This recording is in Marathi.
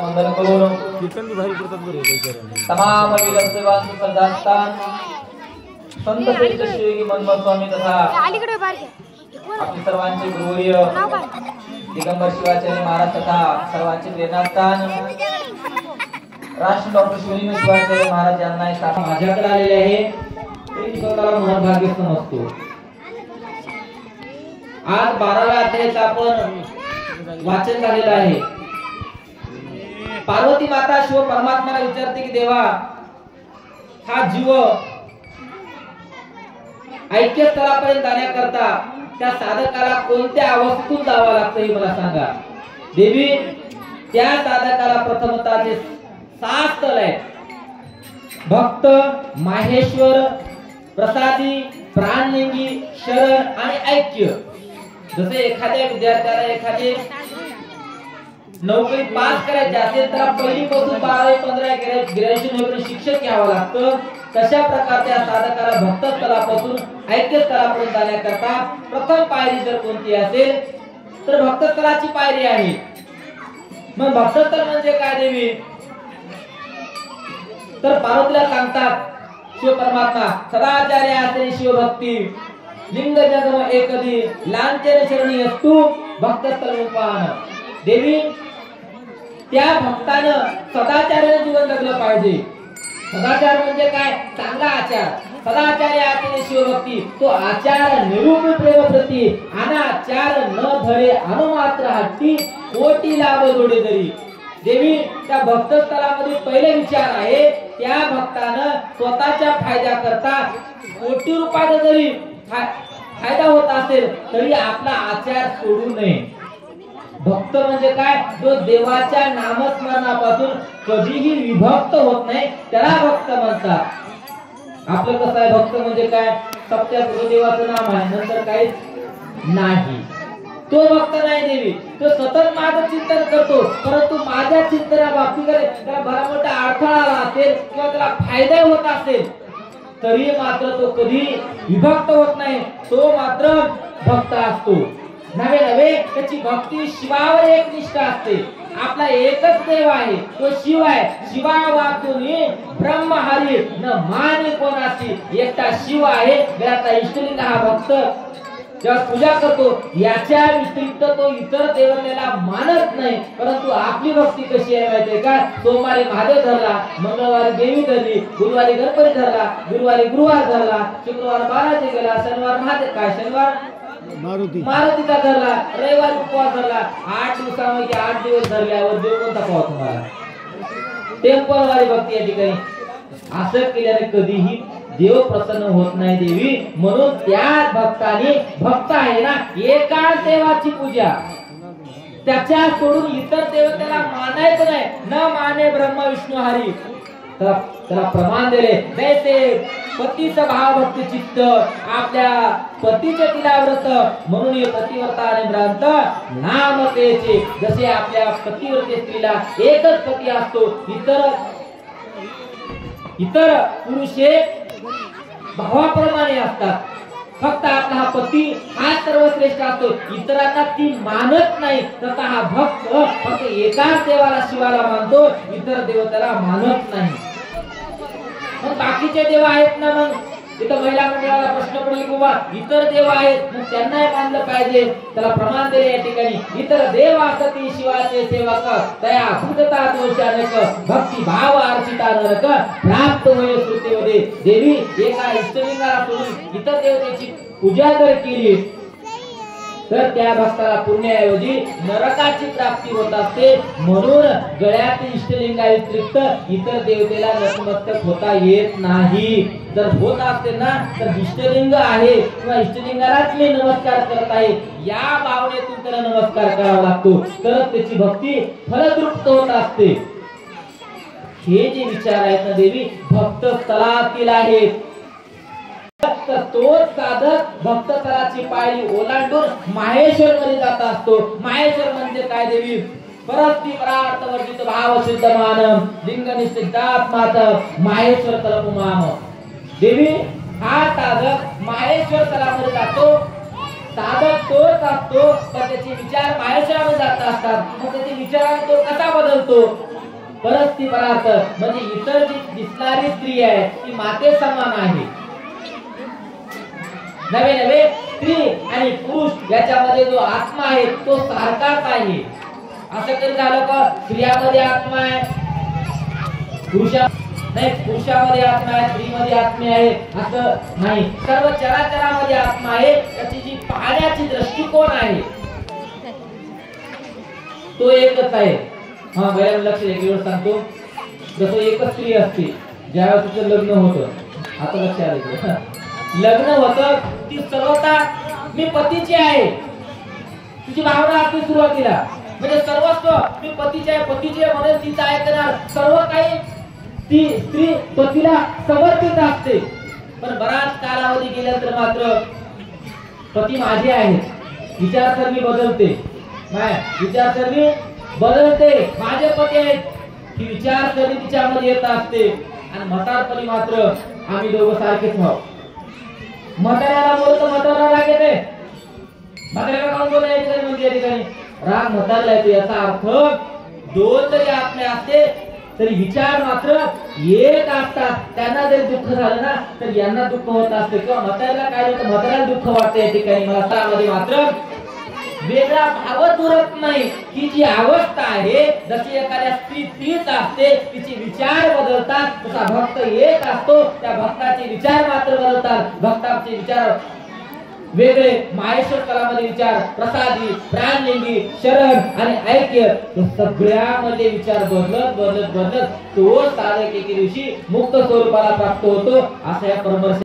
वंदन करून तमाम विलंबसेवांचं सदास्थान संत श्रेष्ठ श्री मनमोहन स्वामी तथा आपले सर्वांचे गुरुवर्य दिगंबर शिवाचार्य महाराज तथा सर्वांचे प्रेरणास्थान राष्ट्र डॉक्टर शिवलिंग शिवाचार्य महाराज यांना माझ्याकडे आलेले आहे तरी स्वतःला महाभाग्य समजतो। आज 12व्या अध्यायाचं आपण वाचन झालेलं आहे। पार्वती माता शिव परमात्म्याला विचारते की देवा हा जीव ऐक्य स्थळापर्यंत जाण्याकरता त्या साधकाला कोणत्या अवस्थेतून जावं लागतं हे मला सांगा। देवी त्या साधकाला प्रथमतः जे 6 स्थळ आहेत भक्त माहेश्वर प्रसादी प्राणलिंगी शरण आणि ऐक्य। जसे एखाद्या विद्यार्थ्याला एखादी नोकरी पास करायची असेल तर पहिलीपासून 12वी 15 ग्रॅज्युएशन होईपर्यंत शिक्षक घ्यावं लागतं। तशा प्रकारच्या साधकाला भक्त स्थळापासून ऐक्य स्थळापर्यंत जाण्याकरता प्रथम पायरी जर कोणती असेल तर भक्त स्थळाची पायरी आहे। मग भक्त स्थळ म्हणजे काय देवी तर पार्वतीला सांगतात शिव परमात्मा सदाचार्य आचरे शिवभक्ती लिंग जगम एकदी लांछन शरणी असतु भक्त स्थळ रूपान। देवी त्या भक्तानं सदाचार्याने जीवन जगलं पाहिजे। सदाचार म्हणजे काय चांगला आचार। सदाचार्य आचरे शिवभक्ती तो आचार निरूपी प्रेम प्रती अनाचार न धरे अनुमात्र हट्टी कोटी लाभ जोडे जरी। देवी त्या भक्त स्थळामध्ये पहिले विचार आहे त्या भक्तानं स्वतःच्या फायद्याकरता कोटी रुपयाचा जरी फायदा होत असेल तरी आपला आचार सोडू नये। भक्त म्हणजे काय जो देवाच्या नामस्मरणापासून कधीही विभक्त होत नाही त्याला भक्त म्हणतात। आपलं कसं आहे भक्त म्हणजे काय सत्य गुरुदेवाचं नाम आहे नंतर काहीच नाही तो भक्त नाही देवी। तो सतत माझं चिंतन करतो परंतु माझ्या चिंतना बाबतीकडे त्याला बरा मोठा अडथळा आला असेल किंवा त्याला फायदा होत असेल तरी मात्र तो कधी विभक्त होत नाही तो मात्र भक्त असतो। नवे नवे त्याची भक्ती शिवावर एक निष्ठा असते। आपला एकच देव आहे तो शिव आहे। शिवा वाचूनी ब्रह्म हरी न माने कोणाची एकटा शिव आहे। त्याचा इष्टलिंग हा भक्त जेव्हा पूजा करतो याच्या व्यतिरिक्त तो इतर देवतेला मानत नाही। परंतु आपली भक्ती कशी आहे माहितीये का सोमवारी महादेव धरला मंगळवारी देवी धरली गुरुवारी गणपती धरला गुरुवारी गुरुवार धरला शुक्रवार बालाजी गेला शनिवार महादेव काय शनिवार मारुतीचा धरला रविवारी उपवास धरला 8 दिवसामध्ये 8 दिवस धरल्यावर देव कोणता पाव तुम्हाला टेम्पलवारी भक्ती या ठिकाणी असं केल्याने कधीही देव प्रसन्न होत नाही देवी। म्हणून त्या भक्ताने भक्त आहे ना एकाच देवाची पूजा त्याच्या सोडून इतर देवतेला मानायचं नाही। न माने ब्रह्म विष्णू हरी त्याला प्रमाण दिले जैसे पतीचा भाव भक्ती चित्त आपल्या पतीचे तिला व्रत म्हणून हे पतिव्रता आणि भ्रांत नाम तेचे। जसे आपल्या पतिव्रते स्त्रीला एकच पती असतो इतर पुरुष हे भावाप्रमाणे असतात फक्त आपला हा पती हा सर्वश्रेष्ठ असतो इतरांना ती मानत नाही। तसा हा भक्त फक्त एकाच देवाला शिवाला मानतो इतर देवताला मानत नाही। मग बाकीचे देव आहेत ना मग तिथं महिला मंडळाला प्रश्न पडले की बाबा इतर देव आहेत मग त्यांनाही मानलं पाहिजे। त्याला प्रमाण दिले या ठिकाणी इतर देव असती शिवाचे सेवक तया भूतता दोषानक भक्ती भाव अर्चिता नरक प्राप्त होय श्रुतीमध्ये। देवी एका इष्टलिंगाला सोडून इतर देवतेची पूजा जर केली तर त्या भक्ताला पुण्याऐवजी नरकाची प्राप्ती होत असते। म्हणून गळ्यातील इष्टलिंगा व्यतिरिक्त इतर देवतेला नतमस्तक होता येत नाही। जर होत असते ना तर इष्टलिंग आहे किंवा इष्टलिंगालाच मी नमस्कार करत आहे या भावनेतून त्याला नमस्कार करावा लागतो तरच त्याची भक्ती फलद्रुप्त होत असते। हे जे विचार आहेत ना देवी भक्त स्थळातील आहेत। तोच साधक भक्त स्थळाची पायरी ओलांडून माहेश्वर मध्ये जात असतो। माहेश्वर म्हणजे काय देवी परस्ती परार्थ वर्जित भाव सिद्ध मानम लिंग निश्चितात्मात माहेश्वर तलपुमाम। देवी हा साधक माहेश्वर तलामध्ये जातो साधक तोच असतो पण त्याचे विचार माहेश्वरामध्ये जात असतात। मग त्याचे विचाराने तो कसा बदलतो परस्ती परार्थ म्हणजे इतर जी दिसणारी स्त्री आहे ती माते समान आहे. नवे नवे स्त्री आणि पुरुष याच्यामध्ये जो आत्मा आहे तो सारखाच आहे. असं कधी झालं का स्त्रियामध्ये आत्मा आहे पुरुषामध्ये आत्मा आहे स्त्रीमध्ये आत्मा आहे असं नाही. सर्व चराचरामध्ये आत्मा आहे. त्याची जी पाहण्याची दृष्टिकोन आहे तो एकच आहे. हा बऱ्याच लक्ष एक सांगतो. जसं एकच स्त्री असते ज्यावेळेस तिचं लग्न होतं. आता लक्ष आलं लग्न होतं ती सर्वता मी पतीची आहे तिची भावना असते सुरुवातीला म्हणजे सर्वस्व मी पतीची आहे म्हणून तिचं ऐकणार सर्व काही ती स्त्री पतीला समर्पित असते. पण बराच कालावधी गेल्यानंतर मात्र पती माझे आहेत विचारसरणी बदलते. विचारसरणी बदलते माझे पती आहेत ही विचारसरणी तिच्यामध्ये येत असते. आणि म्हातारपणी मात्र आम्ही दोघं सारखेच आहोत. म्हाताऱ्याला बोलतो म्हातारा राग येते. म्हाताऱ्याला कोण बोलायचं म्हणजे या ठिकाणी राग म्हातारला येतो. याचा अर्थ दोन जरी आत्मे असते तरी विचार मात्र एक असतात. त्यांना जरी दुःख झालं ना तर यांना दुःख होत असते किंवा म्हाताऱ्याला काय होतं म्हाताऱ्याला दुःख वाटतं. या ठिकाणी मला त्यामध्ये मात्र वेगळा भावच उरत नाही. ही जी अवस्था आहे जशी एखाद्या स्त्री तीच असते तिचे विचार बदलतात तसा भक्त एक असतो. त्या भक्ताचे विचार मात्र बदलतात. भक्ताचे विचार वेगळे माहेश्वर कलामध्ये विचार प्रसादी प्राणलिंगी शरण आणि ऐक्य सगळ्यामध्ये विचार बदलत बदलत बदलत तो साधक एके दिवशी मुक्त स्वरूपाला प्राप्त होतो. असा या परमर्श